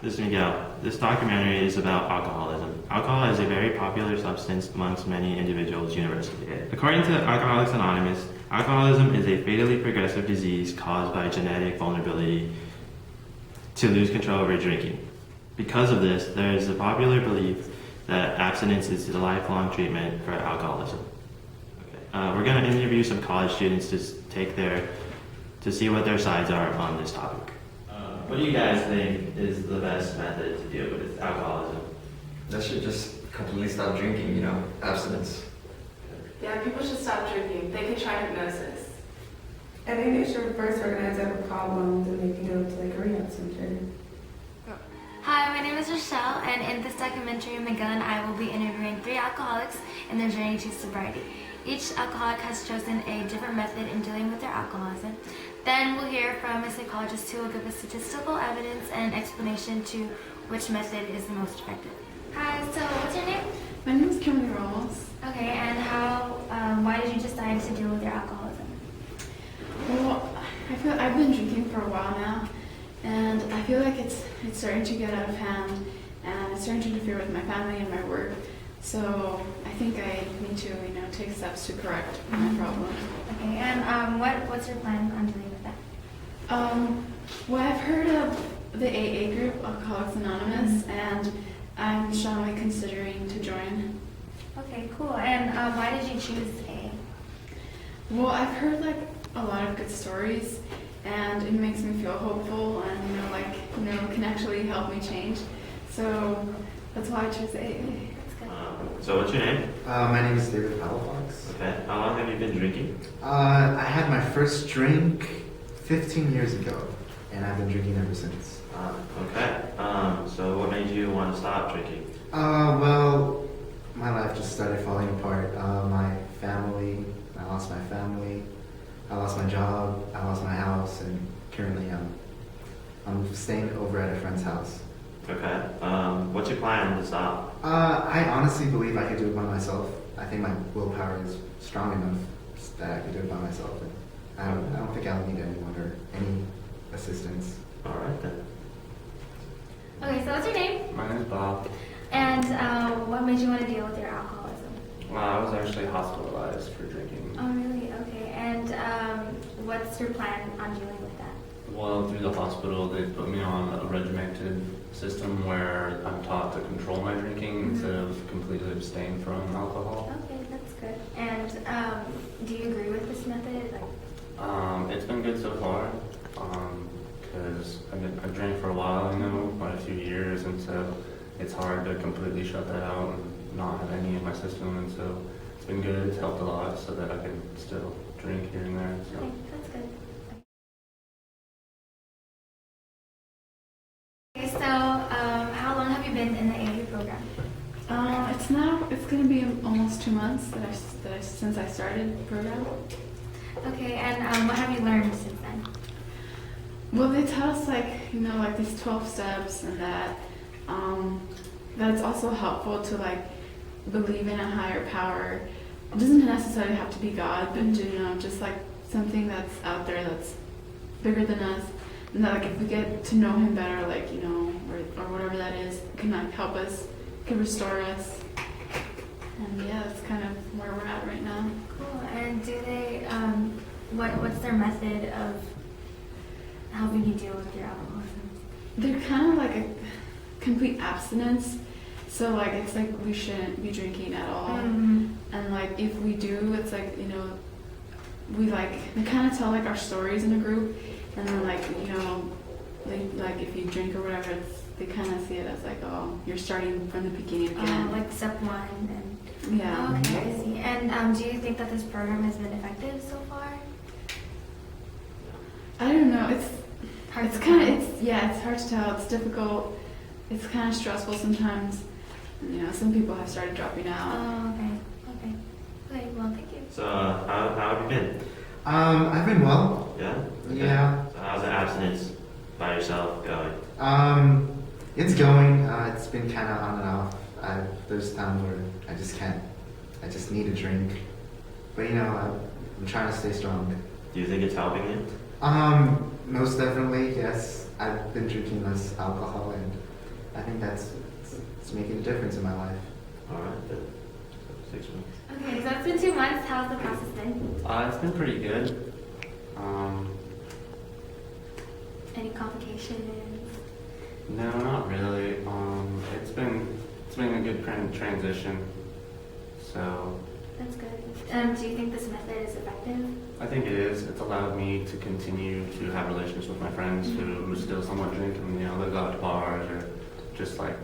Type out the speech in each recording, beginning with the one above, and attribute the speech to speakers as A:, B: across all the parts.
A: This is Miguel. This documentary is about alcoholism. Alcohol is a very popular substance amongst many individuals universally. According to Alcoholics Anonymous, alcoholism is a fatally progressive disease caused by genetic vulnerability to lose control over drinking. Because of this, there is a popular belief that abstinence is a lifelong treatment for alcoholism. We're going to interview some college students to see what their sides are on this topic. What do you guys think is the best method to deal with alcoholism?
B: They should just completely stop drinking, abstinence.
C: Yeah, people should stop drinking. They can try hypnosis.
D: I think they should first recognize they have a problem, then they can go to like a rehab center.
E: Hi, my name is Rochelle, and in this documentary, Miguel and I will be interviewing 3 alcoholics in their journey to sobriety. Each alcoholic has chosen a different method in dealing with their alcoholism. Then we'll hear from a psychologist who will give us statistical evidence and explanation to which method is the most effective. Hi, so what's your name?
F: My name is Kimberly Ramos.
E: Okay, and why did you decide to deal with your alcoholism?
F: Well, I feel I've been drinking for a while now, and I feel like it's starting to get out of hand, and it's starting to interfere with my family and my work. So I think I need to, take steps to correct my problem.
E: Okay, and what's your plan on dealing with that?
F: Well, I've heard of the AA group, Alcoholics Anonymous, and I'm strongly considering to join.
E: Okay, cool. And why did you choose AA?
F: Well, I've heard a lot of good stories, and it makes me feel hopeful, and can actually help me change. So that's why I chose AA.
A: So what's your name?
G: My name is David Palafox.
A: Okay. How long have you been drinking?
G: I had my first drink 15 years ago, and I've been drinking ever since.
A: Okay. So what made you want to stop drinking?
G: Well, my life just started falling apart. My family, I lost my family, I lost my job, I lost my house, and currently I'm staying over at a friend's house.
A: Okay. What's your plan to stop?
G: I honestly believe I could do it by myself. I think my willpower is strong enough that I could do it by myself. And I don't think I'll need anyone or any assistance.
A: All right then.
E: Okay, so what's your name?
H: My name is Bob.
E: And what made you want to deal with your alcoholism?
H: Well, I was actually hospitalized for drinking.
E: Oh, really? Okay. And what's your plan on dealing with that?
H: Well, through the hospital, they put me on a regimented system where I'm taught to control my drinking instead of completely abstain from alcohol.
E: Okay, that's good. And do you agree with this method?
H: It's been good so far because I've drank for a while, quite a few years, and so it's hard to completely shut that out and not have any in my system, and so it's been good. It's helped a lot so that I can still drink here and there. So.
E: Okay, that's good. Okay, so how long have you been in the AA program?
F: It's going to be almost 2 months since I started the program.
E: Okay, and what have you learned since then?
F: Well, they taught us these 12 steps, and that it's also helpful to believe in a higher power. It doesn't necessarily have to be God, but just something that's out there that's bigger than us, and that if we get to know Him better, or whatever that is, it can help us, can restore us. And yeah, that's kind of where we're at right now.
E: Cool. And do they what's their method of helping you deal with your alcoholism?
F: They're kind of like a complete abstinence. So it's we shouldn't be drinking at all.
E: Mm-hmm.
F: And if we do, it's we kind of tell our stories in a group, and then if you drink or whatever, they kind of see it as oh, you're starting from the beginning again.
E: Like step 1 and
F: yeah.
E: Oh, okay, I see. And do you think that this program has been effective so far?
F: I don't know. It's hard to tell. It's difficult. It's kind of stressful sometimes. Some people have started dropping out.
E: Oh, okay. Okay, well, thank you.
A: So how have you been?
G: I've been well.
A: Yeah. Okay.
G: Yeah.
A: So how's the abstinence by yourself going?
G: It's going. It's been kind of on and off. There's times where I just need a drink. But I'm trying to stay strong.
A: Do you think it's helping you?
G: Most definitely, yes. I've been drinking less alcohol, and I think it's making a difference in my life.
A: All right, then. 6 months.
E: Okay, so it's been 2 months. How's the process been?
H: It's been pretty good.
E: Any complications?
H: No, not really. It's been a good transition. So
E: That's good. Do you think this method is effective?
H: I think it is. It's allowed me to continue to have relationships with my friends who still somewhat drink, and they go out to bars or just like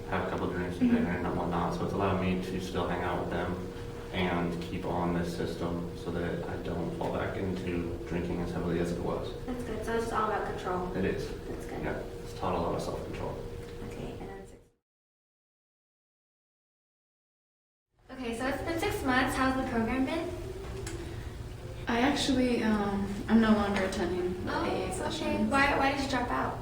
H: have a couple drinks and dinner and whatnot. So it's allowed me to still hang out with them and keep on this system so that I don't fall back into drinking as heavily as it was.
E: That's good. So it's all about control.
H: It is.
E: That's good.
H: Yeah, it's taught a lot of self-control.
E: Okay, and then okay, so it's been 6 months. How's the program been?
F: I actually, I'm no longer attending the AA
E: Okay.
F: sessions.
E: Why did you drop out?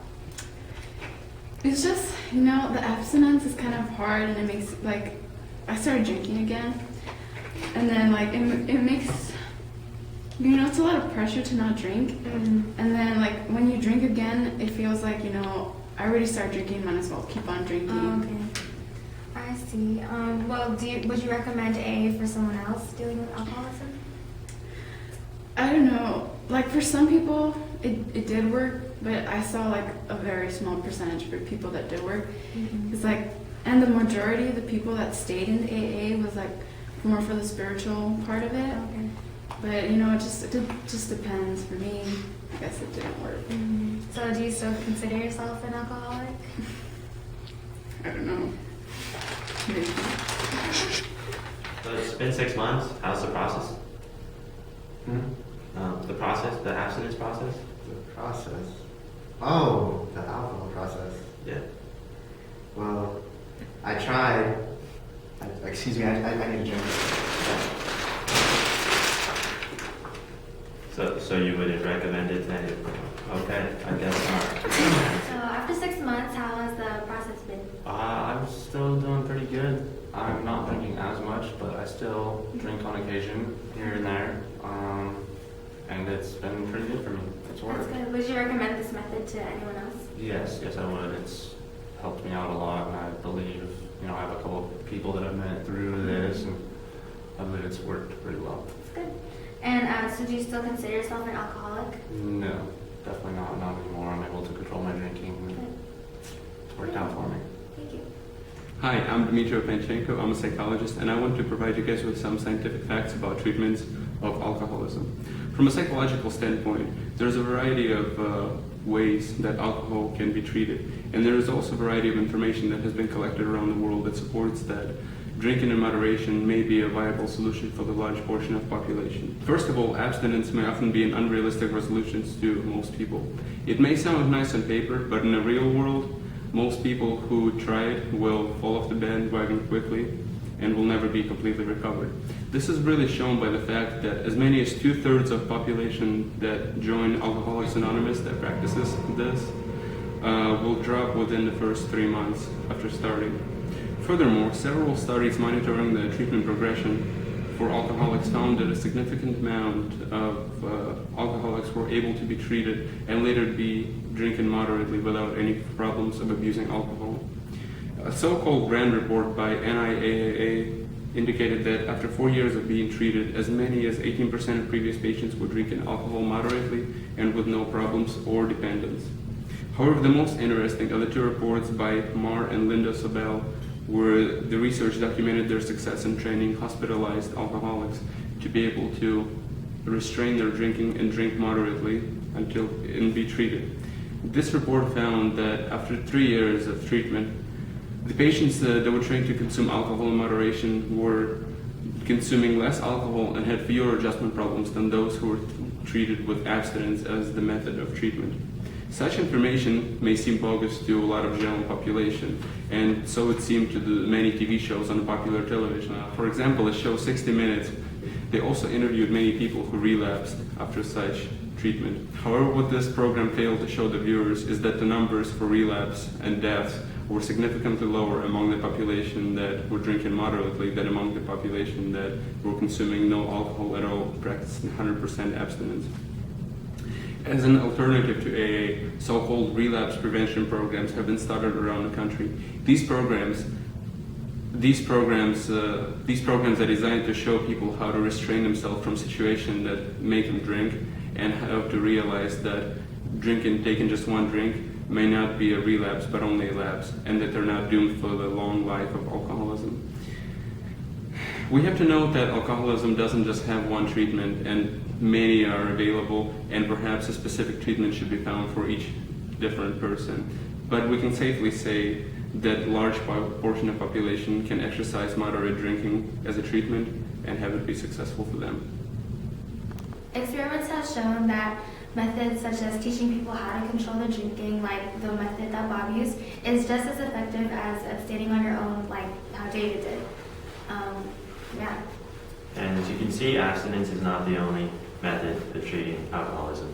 F: It's just, the abstinence is kind of hard, and it makes, I started drinking again. And then, it makes, it's a lot of pressure to not drink.
E: Mm-hmm.
F: And then, when you drink again, it feels like, I already started drinking, might as well keep on drinking.
E: Oh, okay. I see. Well, would you recommend AA for someone else dealing with alcoholism?
F: I don't know. For some people, it did work, but I saw, a very small percentage for people that did work.
E: Mm-hmm.
F: It's and the majority of the people that stayed in the AA was, more for the spiritual part of it.
E: Okay.
F: But, it just depends. For me, I guess it didn't work.
E: Mm-hmm. So do you still consider yourself an alcoholic?
F: I don't know. Maybe.
A: So it's been 6 months. How's the process? The abstinence process?
G: The process. Oh, the alcohol process.
A: Yeah.
G: Well, I tried. Excuse me, I need a drink.
A: So you wouldn't recommend it to anyone? Okay, I guess not.
E: So after 6 months, how has the process been?
H: I'm still doing pretty good. I'm not drinking as much, but I still drink on occasion here and there. And it's been pretty good for me. It's
E: That's
H: worked.
E: good. Would you recommend this method to anyone else?
H: Yes, I would. It's helped me out a lot, and I believe, I have a couple of people that I've met through this, and I believe it's worked pretty well.
E: That's good. And so do you still consider yourself an alcoholic?
H: No, definitely not anymore. I'm able to control my drinking, and it's worked out for me.
E: Thank you.
I: Hi, I'm Dmitry Panchenko. I'm a psychologist, and I want to provide you guys with some scientific facts about treatments of alcoholism. From a psychological standpoint, there's a variety of ways that alcohol can be treated, and there is also a variety of information that has been collected around the world that supports that drinking in moderation may be a viable solution for the large portion of the population. First of all, abstinence may often be an unrealistic resolution to most people. It may sound nice on paper, but in the real world, most people who try it will fall off the bandwagon quickly and will never be completely recovered. This is really shown by the fact that as many as 2/3 of population that join Alcoholics Anonymous that practices this will drop within the first 3 months after starting. Furthermore, several studies monitoring the treatment progression for alcoholics found that a significant amount of alcoholics were able to be treated and later be drinking moderately without any problems of abusing alcohol. A so-called Grand report by NIAAA indicated that after 4 years of being treated, as many as 18% of previous patients were drinking alcohol moderately and with no problems or dependence. However, the most interesting of the two reports by Mar and Linda Sobel where the research documented their success in training hospitalized alcoholics to be able to restrain their drinking and drink moderately and be treated. This report found that after 3 years of treatment, the patients that were trained to consume alcohol in moderation were consuming less alcohol and had fewer adjustment problems than those who were treated with abstinence as the method of treatment. Such information may seem bogus to a lot of general population, and so it seemed to the many TV shows on popular television. For example, the show 60 Minutes, they also interviewed many people who relapsed after such treatment. However, what this program failed to show the viewers is that the numbers for relapse and deaths were significantly lower among the population that were drinking moderately than among the population that were consuming no alcohol at all, practicing 100% abstinence. As an alternative to AA, so-called relapse prevention programs have been started around the country. These programs are designed to show people how to restrain themselves from situations that make them drink, and how to realize that taking just one drink may not be a relapse but only a lapse, and that they're not doomed for the long life of alcoholism. We have to note that alcoholism doesn't just have one treatment, and many are available, and perhaps a specific treatment should be found for each different person. But we can safely say that a large portion of the population can exercise moderate drinking as a treatment and have it be successful for them.
E: Experiments have shown that methods such as teaching people how to control their drinking, like the method that Bob used, is just as effective as abstaining on your own, like how David did. Yeah.
A: And as you can see, abstinence is not the only method of treating alcoholism.